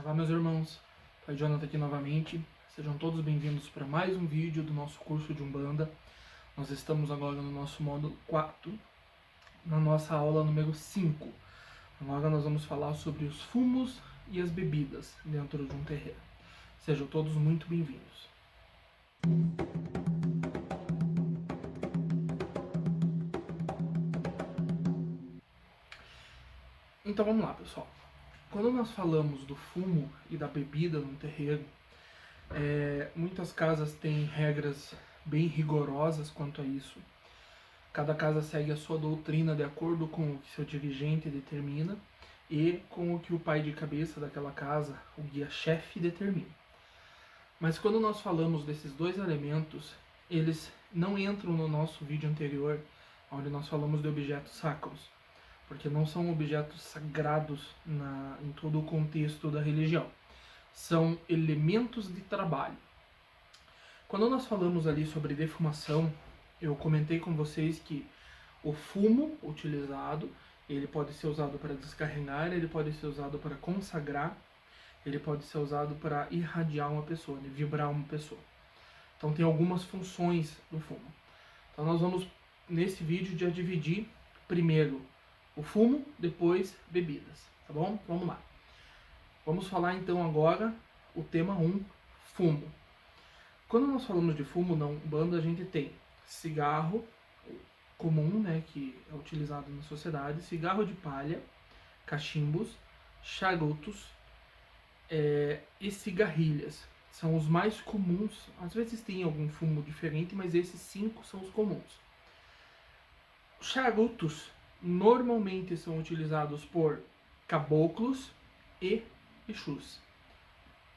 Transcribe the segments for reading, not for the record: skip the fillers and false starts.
Olá, meus irmãos, Pai Jonathan aqui novamente. Sejam todos bem-vindos para mais um vídeo do nosso curso de Umbanda. Nós estamos agora no nosso módulo 4, na nossa aula número 5. Agora nós vamos falar sobre os fumos e as bebidas dentro de um terreiro. Sejam todos muito bem-vindos. Então vamos lá, pessoal. Quando nós falamos do fumo e da bebida no terreiro, muitas casas têm regras bem rigorosas quanto a isso. Cada casa segue a sua doutrina de acordo com o que seu dirigente determina e com o que o pai de cabeça daquela casa, o guia-chefe, determina. Mas quando nós falamos desses dois elementos, eles não entram no nosso vídeo anterior, onde nós falamos de objetos sacros, porque não são objetos sagrados em todo o contexto da religião. São elementos de trabalho. Quando nós falamos ali sobre defumação, eu comentei com vocês que o fumo utilizado, ele pode ser usado para descarregar, ele pode ser usado para consagrar, ele pode ser usado para irradiar uma pessoa, vibrar uma pessoa. Então tem algumas funções do fumo. Então nós vamos, nesse vídeo, já dividir primeiro o fumo, depois bebidas, tá bom? Vamos lá. Vamos falar então agora o tema 1, fumo. Quando nós falamos de fumo na Umbanda, a gente tem cigarro comum, né, que é utilizado na sociedade, cigarro de palha, cachimbos, charutos e cigarrilhas. São os mais comuns. Às vezes tem algum fumo diferente, mas esses 5 são os comuns. Charutos normalmente são utilizados por caboclos e exus.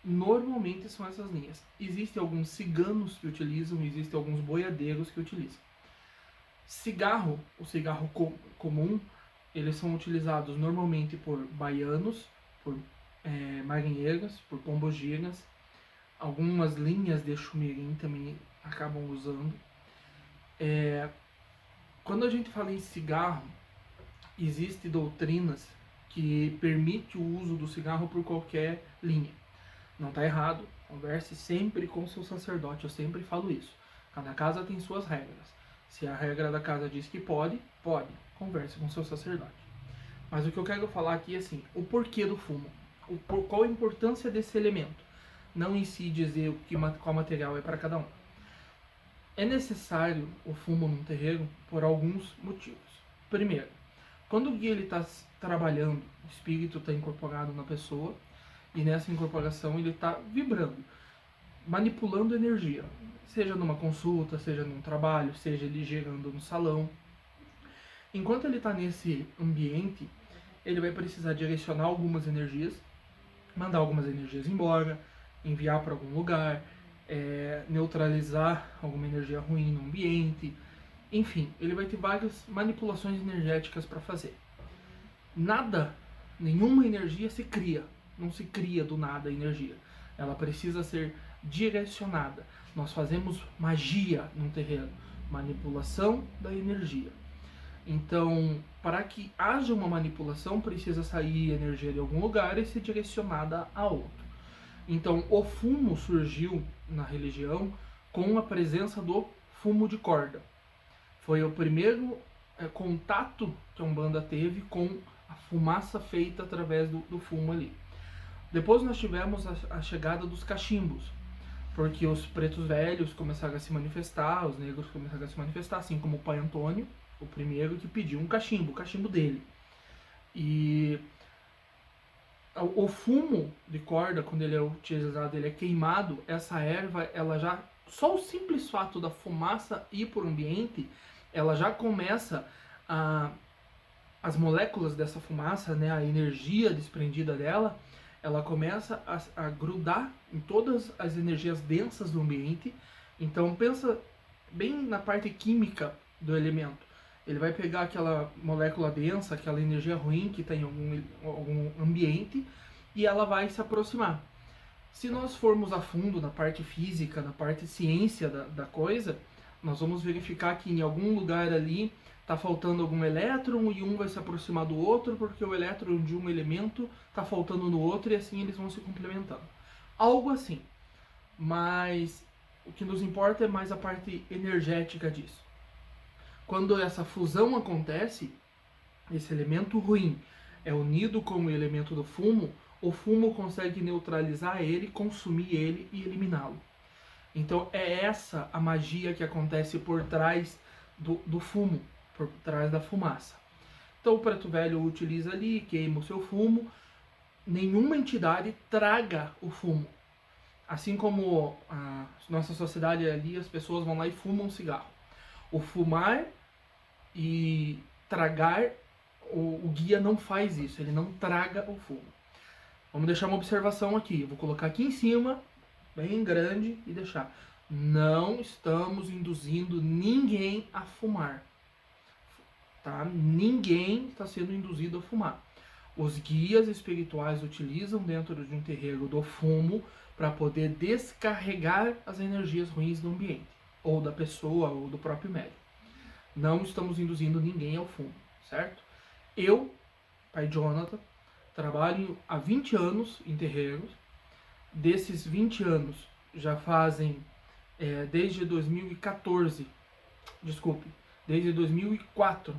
Normalmente são essas linhas. Existem alguns ciganos que utilizam, existem alguns boiadeiros que utilizam. Cigarro, o cigarro comum, eles são utilizados normalmente por baianos, por marinheiras, por pombogiras. Algumas linhas de Exu-Mirim também acabam usando. Quando a gente fala em cigarro, existem doutrinas que permitem o uso do cigarro por qualquer linha. Não está errado, converse sempre com seu sacerdote, eu sempre falo isso. Cada casa tem suas regras. Se a regra da casa diz que pode, converse com seu sacerdote. Mas o que eu quero falar aqui é assim, o porquê do fumo, qual a importância desse elemento. Não em si dizer qual material é para cada um. É necessário o fumo num terreiro por alguns motivos. Primeiro, quando o guia está trabalhando, o espírito está incorporado na pessoa, e nessa incorporação ele está vibrando, manipulando energia, seja numa consulta, seja num trabalho, seja ele gerando no salão. Enquanto ele está nesse ambiente, ele vai precisar direcionar algumas energias, mandar algumas energias embora, enviar para algum lugar, neutralizar alguma energia ruim no ambiente. Enfim, ele vai ter várias manipulações energéticas para fazer. Nenhuma energia se cria. Não se cria do nada a energia. Ela precisa ser direcionada. Nós fazemos magia num terreno. Manipulação da energia. Então, para que haja uma manipulação, precisa sair energia de algum lugar e ser direcionada a outro. Então, o fumo surgiu na religião com a presença do fumo de corda. Foi o primeiro contato que a Umbanda teve com a fumaça feita através do fumo ali. Depois nós tivemos a chegada dos cachimbos, porque os pretos velhos começaram a se manifestar, os negros começaram a se manifestar, assim como o pai Antônio, o primeiro que pediu um cachimbo, o cachimbo dele. E o fumo de corda, quando ele é utilizado, ele é queimado, essa erva, ela já, só o simples fato da fumaça ir por ambiente, ela já começa as moléculas dessa fumaça, né, a energia desprendida dela, ela começa a grudar em todas as energias densas do ambiente. Então pensa bem na parte química do elemento. Ele vai pegar aquela molécula densa, aquela energia ruim que está em algum ambiente, e ela vai se aproximar. Se nós formos a fundo na parte física, na parte ciência da coisa, nós vamos verificar que em algum lugar ali está faltando algum elétron e um vai se aproximar do outro porque o elétron de um elemento está faltando no outro e assim eles vão se complementando. Algo assim. Mas o que nos importa é mais a parte energética disso. Quando essa fusão acontece, esse elemento ruim é unido com o elemento do fumo, o fumo consegue neutralizar ele, consumir ele e eliminá-lo. Então é essa a magia que acontece por trás do fumo, por trás da fumaça. Então o preto velho utiliza ali, queima o seu fumo, nenhuma entidade traga o fumo. Assim como a nossa sociedade ali, as pessoas vão lá e fumam um cigarro. O fumar e tragar, o guia não faz isso, ele não traga o fumo. Vamos deixar uma observação aqui, eu vou colocar aqui em cima, bem grande, e deixar. Não estamos induzindo ninguém a fumar. Tá? Ninguém está sendo induzido a fumar. Os guias espirituais utilizam dentro de um terreiro do fumo para poder descarregar as energias ruins do ambiente, ou da pessoa, ou do próprio médium. Não estamos induzindo ninguém ao fumo, certo? Eu, pai Jonathan, trabalho há 20 anos em terreiros. Desses 20 anos, já fazem desde 2014, desde 2004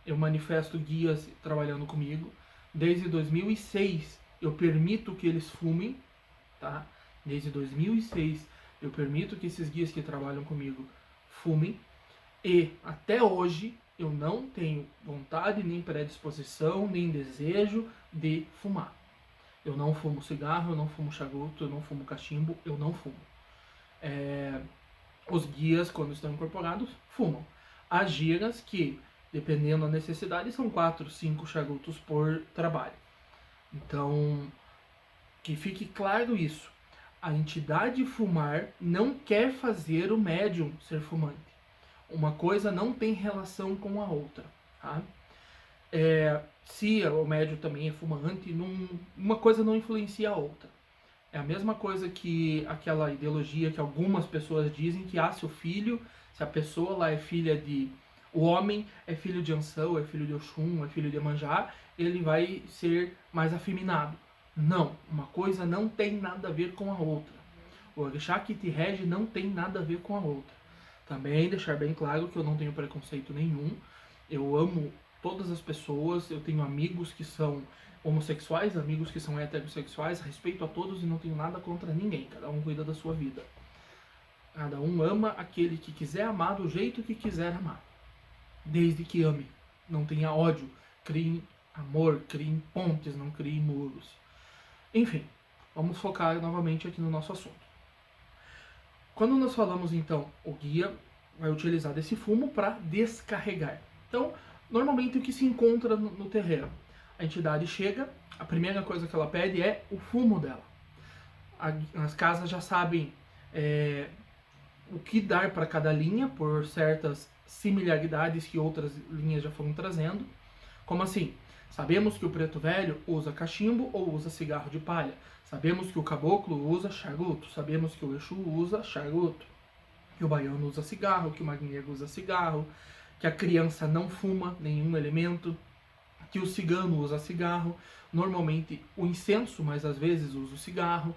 eu manifesto guias trabalhando comigo. Desde 2006 eu permito que eles fumem, tá? Desde 2006 eu permito que esses guias que trabalham comigo fumem. E até hoje eu não tenho vontade, nem predisposição, nem desejo de fumar. Eu não fumo cigarro, eu não fumo charuto, eu não fumo cachimbo, eu não fumo. Os guias, quando estão incorporados, fumam. Há giras que, dependendo da necessidade, são 4, 5 charutos por trabalho. Então, que fique claro isso. A entidade fumar não quer fazer o médium ser fumante. Uma coisa não tem relação com a outra. Tá? Se o médium também é fumante, uma coisa não influencia a outra. É a mesma coisa que aquela ideologia que algumas pessoas dizem que se o filho, se a pessoa lá é filha de... O homem é filho de Ansão, é filho de Oxum, é filho de Iemanjá, ele vai ser mais afeminado. Não, uma coisa não tem nada a ver com a outra. O orixá que te rege não tem nada a ver com a outra. Também deixar bem claro que eu não tenho preconceito nenhum. Eu amo todas as pessoas, eu tenho amigos que são homossexuais, amigos que são heterossexuais, respeito a todos e não tenho nada contra ninguém. Cada um cuida da sua vida. Cada um ama aquele que quiser amar do jeito que quiser amar. Desde que ame. Não tenha ódio. Crie amor, crie pontes, não crie muros. Enfim, vamos focar novamente aqui no nosso assunto. Quando nós falamos então, o guia vai utilizar desse fumo para descarregar. Então, normalmente o que se encontra no terreiro? A entidade chega, a primeira coisa que ela pede é o fumo dela. As casas já sabem o que dar para cada linha, por certas similaridades que outras linhas já foram trazendo. Como assim? Sabemos que o preto velho usa cachimbo ou usa cigarro de palha. Sabemos que o caboclo usa charuto. Sabemos que o Exu usa charuto. Que o baiano usa cigarro, que o marinheiro usa cigarro. Que a criança não fuma nenhum elemento. Que o cigano usa cigarro. Normalmente o incenso, mas às vezes usa o cigarro.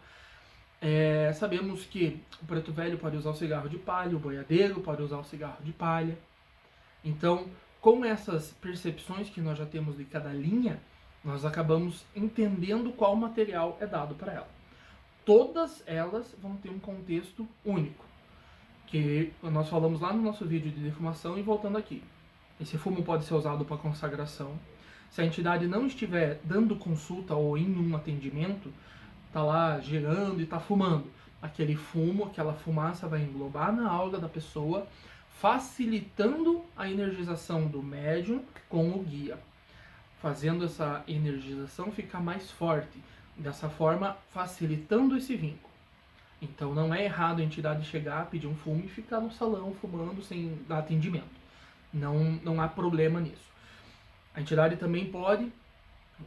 Sabemos que o preto velho pode usar o cigarro de palha, o boiadeiro pode usar o cigarro de palha. Então, com essas percepções que nós já temos de cada linha, nós acabamos entendendo qual material é dado para ela. Todas elas vão ter um contexto único, que nós falamos lá no nosso vídeo de defumação. E voltando aqui, esse fumo pode ser usado para consagração. Se a entidade não estiver dando consulta ou em um atendimento, está lá girando e está fumando, aquele fumo, aquela fumaça vai englobar na aura da pessoa, facilitando a energização do médium com o guia, fazendo essa energização ficar mais forte, dessa forma facilitando esse vínculo. Então não é errado a entidade chegar, pedir um fumo e ficar no salão fumando sem dar atendimento. Não há problema nisso. A entidade também pode,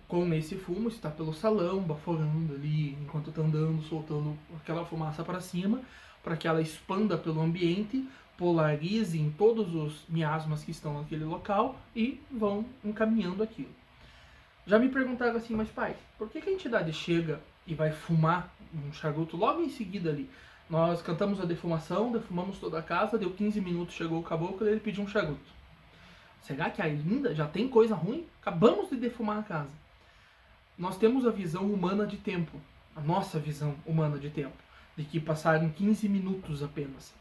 com esse fumo, estar pelo salão, baforando ali, enquanto está andando, soltando aquela fumaça para cima, para que ela expanda pelo ambiente, polarizem todos os miasmas que estão naquele local e vão encaminhando aquilo. Já me perguntaram assim, mas pai, por que a entidade chega e vai fumar um charuto logo em seguida ali? Nós cantamos a defumação, defumamos toda a casa, deu 15 minutos, chegou o caboclo e ele pediu um charuto. Será que ainda já tem coisa ruim? Acabamos de defumar a casa. Nós temos a visão humana de tempo, a nossa visão humana de tempo, de que passaram 15 minutos apenas.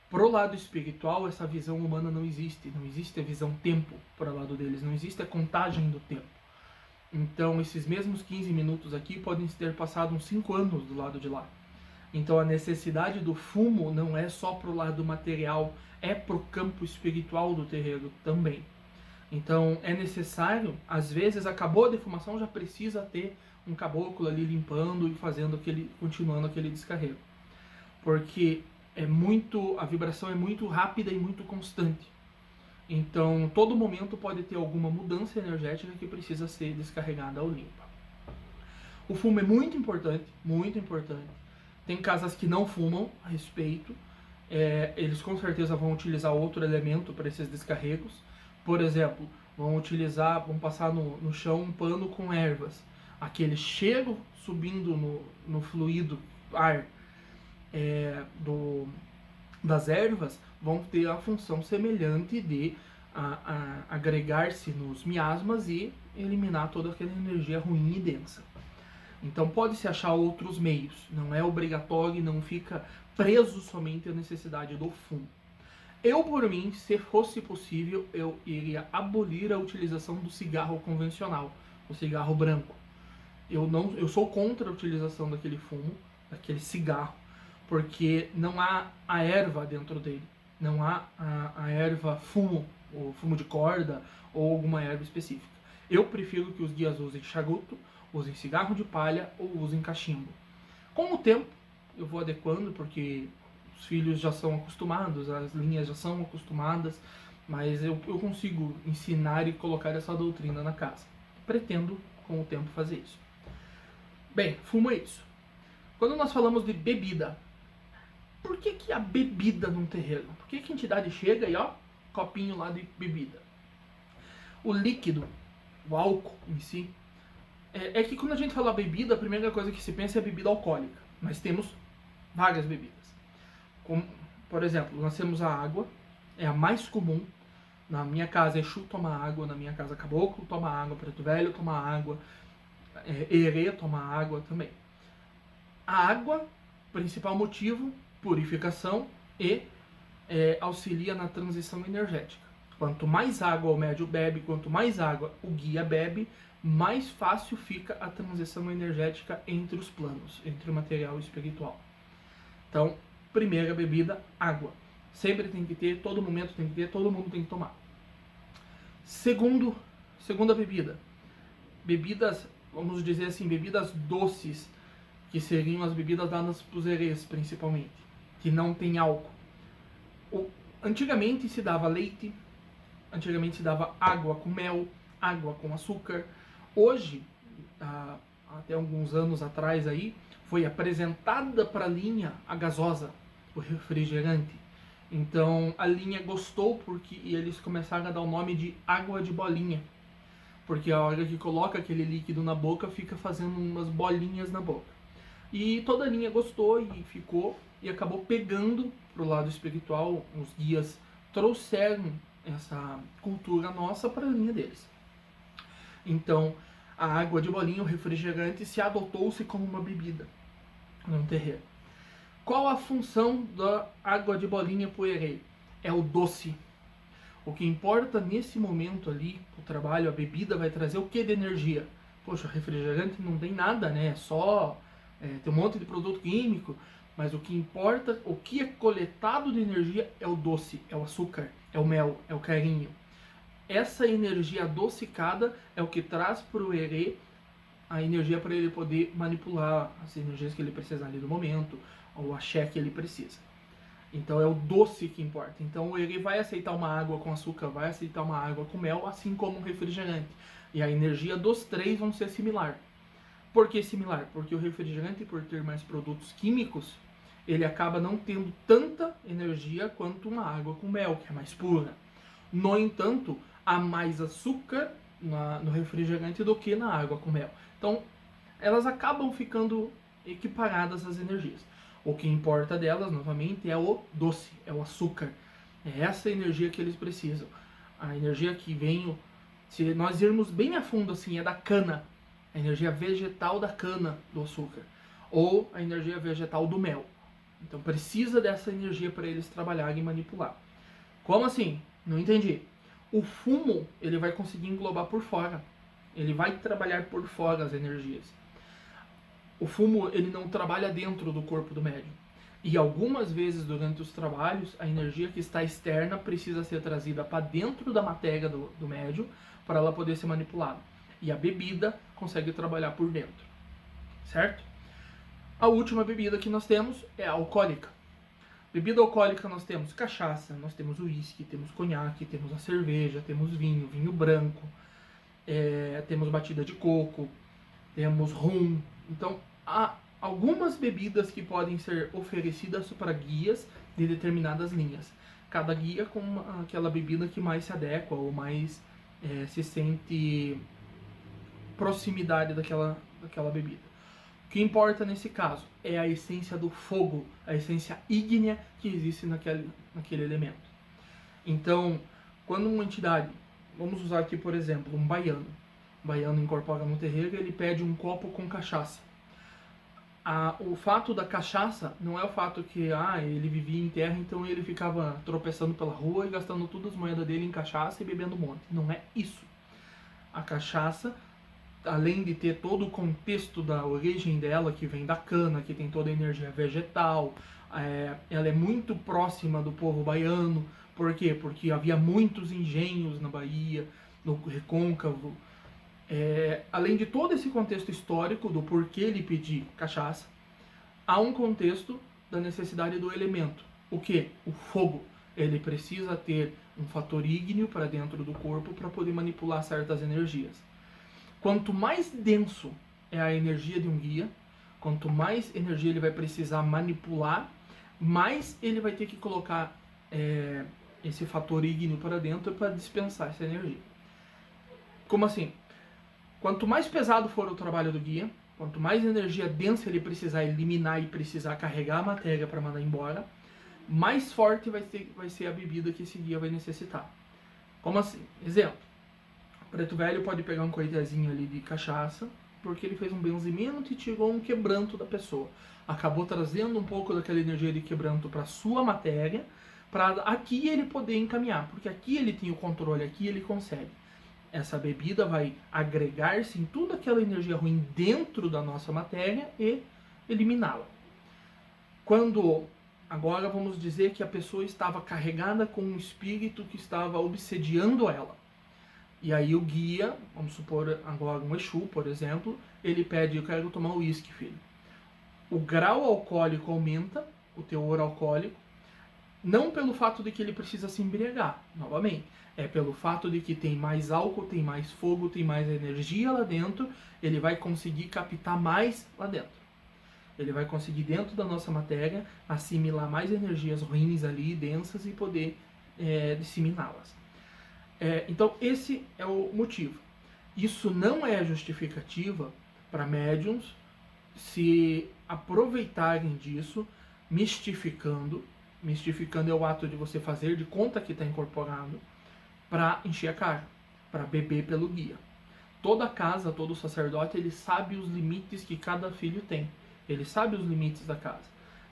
Pro lado espiritual, essa visão humana não existe a visão tempo para o lado deles, não existe a contagem do tempo. Então, esses mesmos 15 minutos aqui podem ter passado uns 5 anos do lado de lá. Então, a necessidade do fumo não é só pro lado material, é pro campo espiritual do terreiro também. Então, é necessário, às vezes acabou a defumação, já precisa ter um caboclo ali limpando e fazendo continuando aquele descarrego. Porque a vibração é muito rápida e muito constante. Então, todo momento pode ter alguma mudança energética que precisa ser descarregada ou limpa. O fumo é muito importante, muito importante. Tem casas que não fumam a respeito. Eles com certeza vão utilizar outro elemento para esses descarregos. Por exemplo, vão passar no chão um pano com ervas. Aquele cheiro subindo no fluido, ar das ervas, vão ter a função semelhante de agregar-se nos miasmas e eliminar toda aquela energia ruim e densa. Então pode-se achar outros meios, não é obrigatório e não fica preso somente à necessidade do fumo. Eu, por mim, se fosse possível, eu iria abolir a utilização do cigarro convencional, o cigarro branco. Eu sou contra a utilização daquele fumo, daquele cigarro, porque não há a erva dentro dele. Não há a erva fumo, ou fumo de corda, ou alguma erva específica. Eu prefiro que os guias usem charuto, usem cigarro de palha ou usem cachimbo. Com o tempo, eu vou adequando, porque os filhos já são acostumados, as linhas já são acostumadas, mas eu consigo ensinar e colocar essa doutrina na casa. Pretendo, com o tempo, fazer isso. Bem, fumo é isso. Quando nós falamos de bebida, por que a bebida num terreiro? Por que a entidade chega e, copinho lá de bebida? O líquido, o álcool em si, é que quando a gente fala bebida, a primeira coisa que se pensa é bebida alcoólica. Mas temos várias bebidas. Como, por exemplo, nós temos a água, é a mais comum. Na minha casa, Exu toma água, na minha casa, Caboclo toma água, Preto Velho toma água, Herê toma água também. A água, principal motivo, purificação e auxilia na transição energética. Quanto mais água o médio bebe, quanto mais água o guia bebe, mais fácil fica a transição energética entre os planos, entre o material e o espiritual. Então, primeira bebida, água. Sempre tem que ter, todo momento tem que ter, todo mundo tem que tomar. Segunda bebida. Bebidas, vamos dizer assim, bebidas doces, que seriam as bebidas dadas para os herês, principalmente, que não tem álcool. Antigamente se dava leite, antigamente se dava água com mel, água com açúcar. Hoje, até alguns anos atrás aí, foi apresentada para a linha a gasosa, o refrigerante. Então a linha gostou porque eles começaram a dar o nome de água de bolinha. Porque a hora que coloca aquele líquido na boca, fica fazendo umas bolinhas na boca. E toda a linha gostou e ficou, e acabou pegando pro lado espiritual. Os guias trouxeram essa cultura nossa para a linha deles. Então, a água de bolinha, o refrigerante, se adotou-se como uma bebida num terreiro. Qual a função da água de bolinha pro herê? É o doce. O que importa nesse momento ali, o trabalho, a bebida vai trazer o que de energia? Poxa, refrigerante não tem nada, né? É só tem um monte de produto químico, mas o que importa, o que é coletado de energia é o doce, é o açúcar, é o mel, é o carinho. Essa energia adocicada é o que traz para o herê a energia para ele poder manipular as energias que ele precisa ali no momento, ou o axé que ele precisa. Então é o doce que importa. Então o herê vai aceitar uma água com açúcar, vai aceitar uma água com mel, assim como um refrigerante. E a energia dos três vão ser similar. Por que similar? Porque o refrigerante, por ter mais produtos químicos, ele acaba não tendo tanta energia quanto uma água com mel, que é mais pura. No entanto, há mais açúcar no refrigerante do que na água com mel. Então, elas acabam ficando equiparadas as energias. O que importa delas, novamente, é o doce, é o açúcar. É essa energia que eles precisam. A energia que vem, se nós irmos bem a fundo assim, é da cana. A energia vegetal da cana do açúcar. Ou a energia vegetal do mel. Então precisa dessa energia para eles trabalharem e manipular. Como assim? Não entendi. O fumo, ele vai conseguir englobar por fora. Ele vai trabalhar por fora as energias. O fumo, ele não trabalha dentro do corpo do médium. E algumas vezes durante os trabalhos, a energia que está externa precisa ser trazida para dentro da matéria do médium para ela poder ser manipulada. E a bebida consegue trabalhar por dentro. Certo? A última bebida que nós temos é a alcoólica. Bebida alcoólica nós temos cachaça, nós temos uísque, temos conhaque, temos a cerveja, temos vinho, vinho branco, temos batida de coco, temos rum. Então, há algumas bebidas que podem ser oferecidas para guias de determinadas linhas. Cada guia com aquela bebida que mais se adequa ou mais se sente proximidade daquela bebida. O que importa nesse caso é a essência do fogo, a essência ígnea que existe naquele elemento. Então, quando uma entidade, vamos usar aqui por exemplo, um baiano incorpora no terreiro e ele pede um copo com cachaça. O fato da cachaça não é o fato que ele vivia em terra, então ele ficava tropeçando pela rua e gastando todas as moedas dele em cachaça e bebendo um monte. Não é isso. A cachaça, além de ter todo o contexto da origem dela, que vem da cana, que tem toda a energia vegetal, ela é muito próxima do povo baiano. Por quê? Porque havia muitos engenhos na Bahia, no Recôncavo. Além de todo esse contexto histórico do porquê ele pedir cachaça, há um contexto da necessidade do elemento. O que? O fogo. Ele precisa ter um fator ígneo para dentro do corpo para poder manipular certas energias. Quanto mais denso é a energia de um guia, quanto mais energia ele vai precisar manipular, mais ele vai ter que colocar esse fator ígneo para dentro para dispensar essa energia. Como assim? Quanto mais pesado for o trabalho do guia, quanto mais energia densa ele precisar eliminar e precisar carregar a matéria para mandar embora, mais forte vai ser a bebida que esse guia vai necessitar. Como assim? Exemplo. O preto velho pode pegar um coitezinho ali de cachaça, porque ele fez um benzimento e tirou um quebranto da pessoa. Acabou trazendo um pouco daquela energia de quebranto para sua matéria, para aqui ele poder encaminhar, porque aqui ele tem o controle, aqui ele consegue. Essa bebida vai agregar-se em toda aquela energia ruim dentro da nossa matéria e eliminá-la. Agora vamos dizer que a pessoa estava carregada com um espírito que estava obsediando ela. E aí o guia, vamos supor agora um Exu, por exemplo, ele pede: eu quero tomar uísque, filho. O grau alcoólico aumenta, o teor alcoólico, não pelo fato de que ele precisa se embriagar, novamente. É pelo fato de que tem mais álcool, tem mais fogo, tem mais energia lá dentro, ele vai conseguir captar mais lá dentro. Ele vai conseguir, dentro da nossa matéria, assimilar mais energias ruins ali, densas, e poder disseminá-las. Então, esse é o motivo. Isso não é justificativa para médiums se aproveitarem disso, mistificando. Mistificando é o ato de você fazer de conta que está incorporado, para encher a cara, para beber pelo guia. Toda casa, todo sacerdote, ele sabe os limites que cada filho tem. Ele sabe os limites da casa.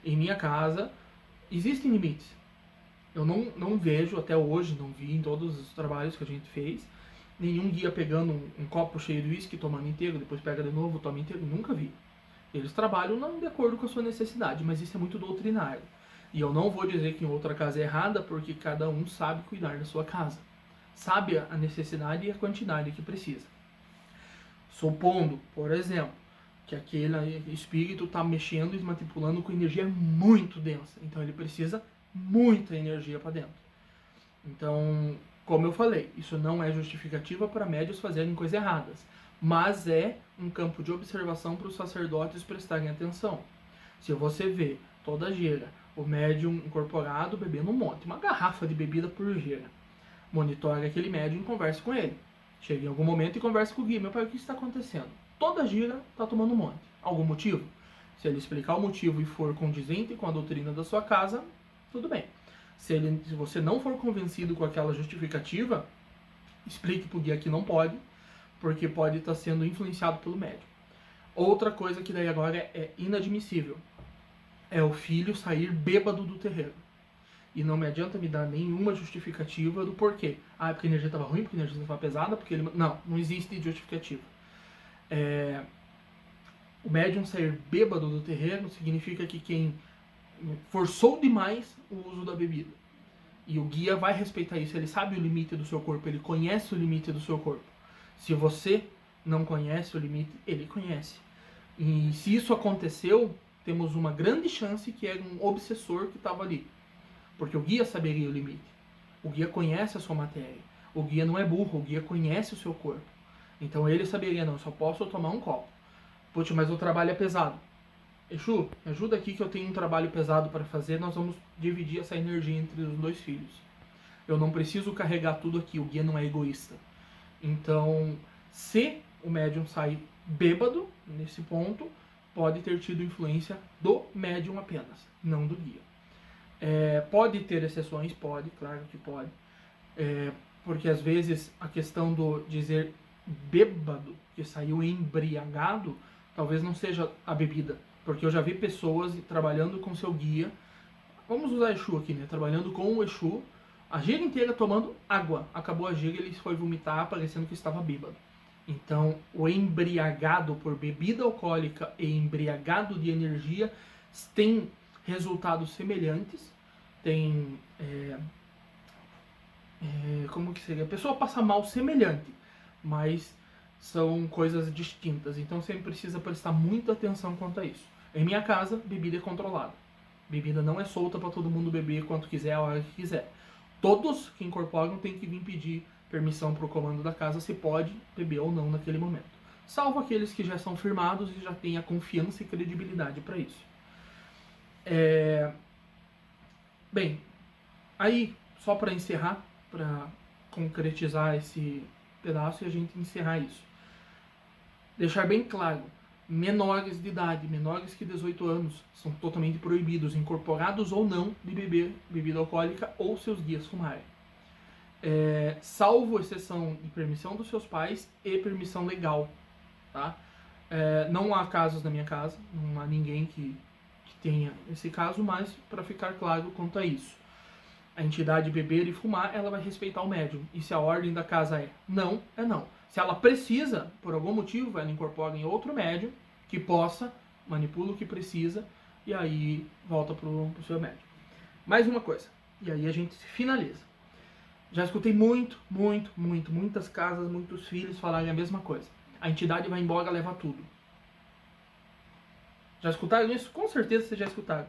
Em minha casa, existem limites. Eu não vejo, até hoje, não vi em todos os trabalhos que a gente fez, nenhum guia pegando um copo cheio de uísque, tomando inteiro, depois pega de novo, toma inteiro. Nunca vi. Eles trabalham não de acordo com a sua necessidade, mas isso é muito doutrinário. E eu não vou dizer que em outra casa é errada, porque cada um sabe cuidar da sua casa. Sabe a necessidade e a quantidade que precisa. Supondo, por exemplo, que aquele espírito está mexendo e manipulando com energia muito densa. Então ele precisa muita energia para dentro. Então, como eu falei, isso não é justificativa para médios fazerem coisas erradas, mas é um campo de observação para os sacerdotes prestarem atenção. Se você vê toda gira, o médium incorporado bebendo um monte, uma garrafa de bebida por gira, monitore aquele médium e converse com ele. Chegue em algum momento e converse com o guia. Meu pai, o que está acontecendo? Toda gira está tomando um monte. Algum motivo? Se ele explicar o motivo e for condizente com a doutrina da sua casa, tudo bem. Se você não for convencido com aquela justificativa, explique para o guia que não pode, porque pode estar sendo influenciado pelo médium. Outra coisa que daí agora é inadmissível é o filho sair bêbado do terreiro. E não me adianta me dar nenhuma justificativa do porquê. Ah, é porque a energia estava ruim, porque a energia estava pesada, porque ele... Não existe justificativa. O médium sair bêbado do terreiro significa que quem forçou demais o uso da bebida. E o guia vai respeitar isso, ele sabe o limite do seu corpo, ele conhece o limite do seu corpo. Se você não conhece o limite, ele conhece. E se isso aconteceu, temos uma grande chance que é um obsessor que estava ali. Porque o guia saberia o limite. O guia conhece a sua matéria. O guia não é burro, o guia conhece o seu corpo. Então ele saberia, não, eu só posso tomar um copo. Putz, mas o trabalho é pesado. Exu, me ajuda aqui que eu tenho um trabalho pesado para fazer, nós vamos dividir essa energia entre os dois filhos. Eu não preciso carregar tudo aqui, o guia não é egoísta. Então, se o médium sai bêbado, nesse ponto, pode ter tido influência do médium apenas, não do guia. Pode ter exceções? Pode, claro que pode. Porque às vezes a questão do dizer bêbado, que saiu embriagado, talvez não seja a bebida. Porque eu já vi pessoas trabalhando com seu guia, vamos usar Exu aqui, né? Trabalhando com o Exu, a gira inteira tomando água. Acabou a gira, ele foi vomitar, parecendo que estava bêbado. Então, o embriagado por bebida alcoólica e embriagado de energia tem resultados semelhantes. Tem... como que seria? A pessoa passa mal semelhante, mas são coisas distintas. Então, você precisa prestar muita atenção quanto a isso. Em minha casa, bebida é controlada. Bebida não é solta para todo mundo beber quanto quiser, a hora que quiser. Todos que incorporam têm que vir pedir permissão para o comando da casa se pode beber ou não naquele momento. Salvo aqueles que já são firmados e já têm a confiança e credibilidade para isso. Bem, aí, só para encerrar, para concretizar esse pedaço e a gente encerrar isso. Deixar bem claro, menores de idade, menores que 18 anos, são totalmente proibidos, incorporados ou não, de beber bebida alcoólica ou seus guias fumarem. Salvo exceção de permissão dos seus pais e permissão legal. Tá? Não há casos na minha casa, não há ninguém que tenha esse caso, mas para ficar claro quanto a isso. A entidade beber e fumar, ela vai respeitar o médium. E se a ordem da casa é não, é não. Se ela precisa, por algum motivo, ela incorpora em outro médium que possa, manipula o que precisa e aí volta pro seu médium. Mais uma coisa, e aí a gente finaliza. Já escutei muitas casas, muitos filhos falarem a mesma coisa. A entidade vai embora, leva tudo. Já escutaram isso? Com certeza vocês já escutaram.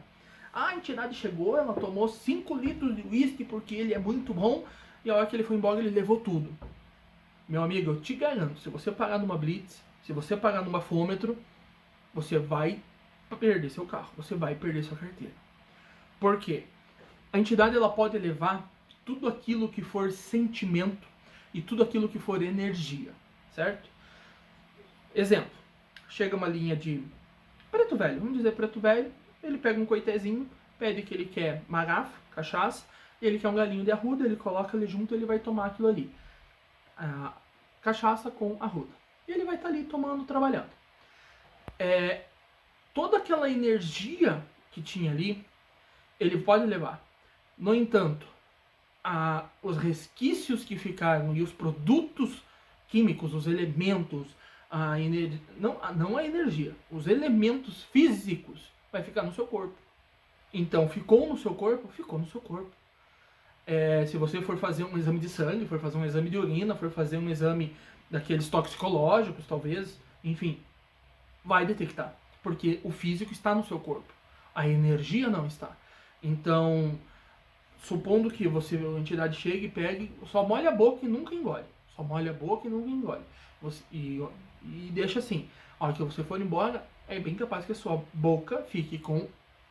A entidade chegou, ela tomou 5 litros de uísque porque ele é muito bom e a hora que ele foi embora ele levou tudo. Meu amigo, eu te garanto, se você parar numa blitz, se você parar num bafômetro, você vai perder seu carro, você vai perder sua carteira. Por quê? A entidade ela pode levar tudo aquilo que for sentimento e tudo aquilo que for energia, certo? Exemplo, chega uma linha de preto velho, vamos dizer preto velho, ele pega um coitezinho, pede que ele quer marafa, cachaça, e ele quer um galinho de arruda, ele coloca ele junto e ele vai tomar aquilo ali. A cachaça com arruda. E ele vai estar ali tomando, trabalhando. Toda aquela energia que tinha ali, ele pode levar. No entanto, os resquícios que ficaram e os produtos químicos, os elementos, não a energia, os elementos físicos vai ficar no seu corpo. Então, ficou no seu corpo? Ficou no seu corpo. Se você for fazer um exame de sangue, for fazer um exame de urina, for fazer um exame daqueles toxicológicos, talvez, enfim, vai detectar. Porque o físico está no seu corpo. A energia não está. Então, supondo que a entidade chegue e pegue, só molha a boca e nunca engole. Só molha a boca e nunca engole. E deixa assim, a hora que você for embora, é bem capaz que a sua boca fique com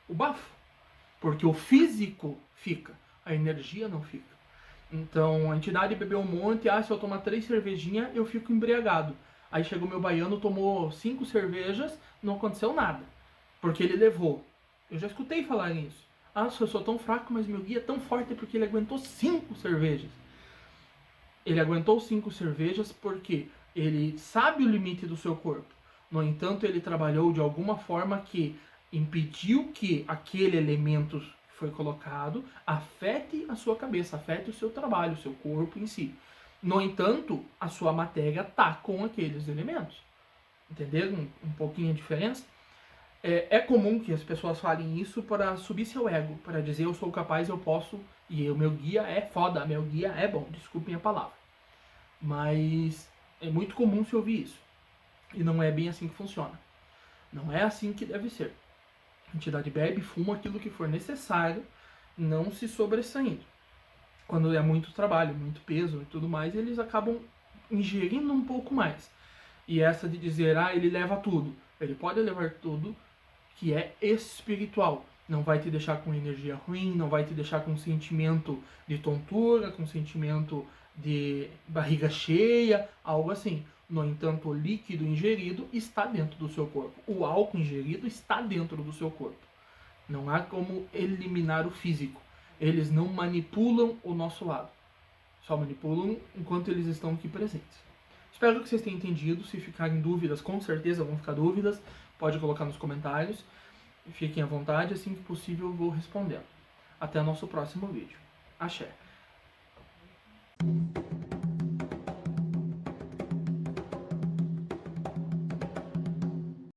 o bafo. Porque o físico fica, a energia não fica. Então, a entidade bebeu um monte, se eu tomar 3 cervejinhas, eu fico embriagado. Aí chegou meu baiano, tomou 5 cervejas, não aconteceu nada. Porque ele levou. Eu já escutei falar nisso. Eu sou tão fraco, mas meu guia é tão forte porque ele aguentou 5 cervejas. Ele aguentou 5 cervejas porque ele sabe o limite do seu corpo. No entanto, ele trabalhou de alguma forma que impediu que aquele elemento que foi colocado afete a sua cabeça, afete o seu trabalho, o seu corpo em si. No entanto, a sua matéria está com aqueles elementos. Entenderam um pouquinho a diferença? É comum que as pessoas falem isso para subir seu ego, para dizer eu sou capaz, eu posso, e o meu guia é foda, meu guia é bom, desculpem a palavra. Mas é muito comum se ouvir isso. E não é bem assim que funciona. Não é assim que deve ser. A entidade bebe, fuma aquilo que for necessário, não se sobressaindo. Quando é muito trabalho, muito peso e tudo mais, eles acabam ingerindo um pouco mais. E essa de dizer, ele leva tudo. Ele pode levar tudo que é espiritual. Não vai te deixar com energia ruim, não vai te deixar com sentimento de tontura, com sentimento de barriga cheia, algo assim. No entanto, o líquido ingerido está dentro do seu corpo. O álcool ingerido está dentro do seu corpo. Não há como eliminar o físico. Eles não manipulam o nosso lado. Só manipulam enquanto eles estão aqui presentes. Espero que vocês tenham entendido. Se ficarem dúvidas, com certeza vão ficar dúvidas. Pode colocar nos comentários. Fiquem à vontade, assim que possível eu vou respondendo. Até o nosso próximo vídeo. Axé!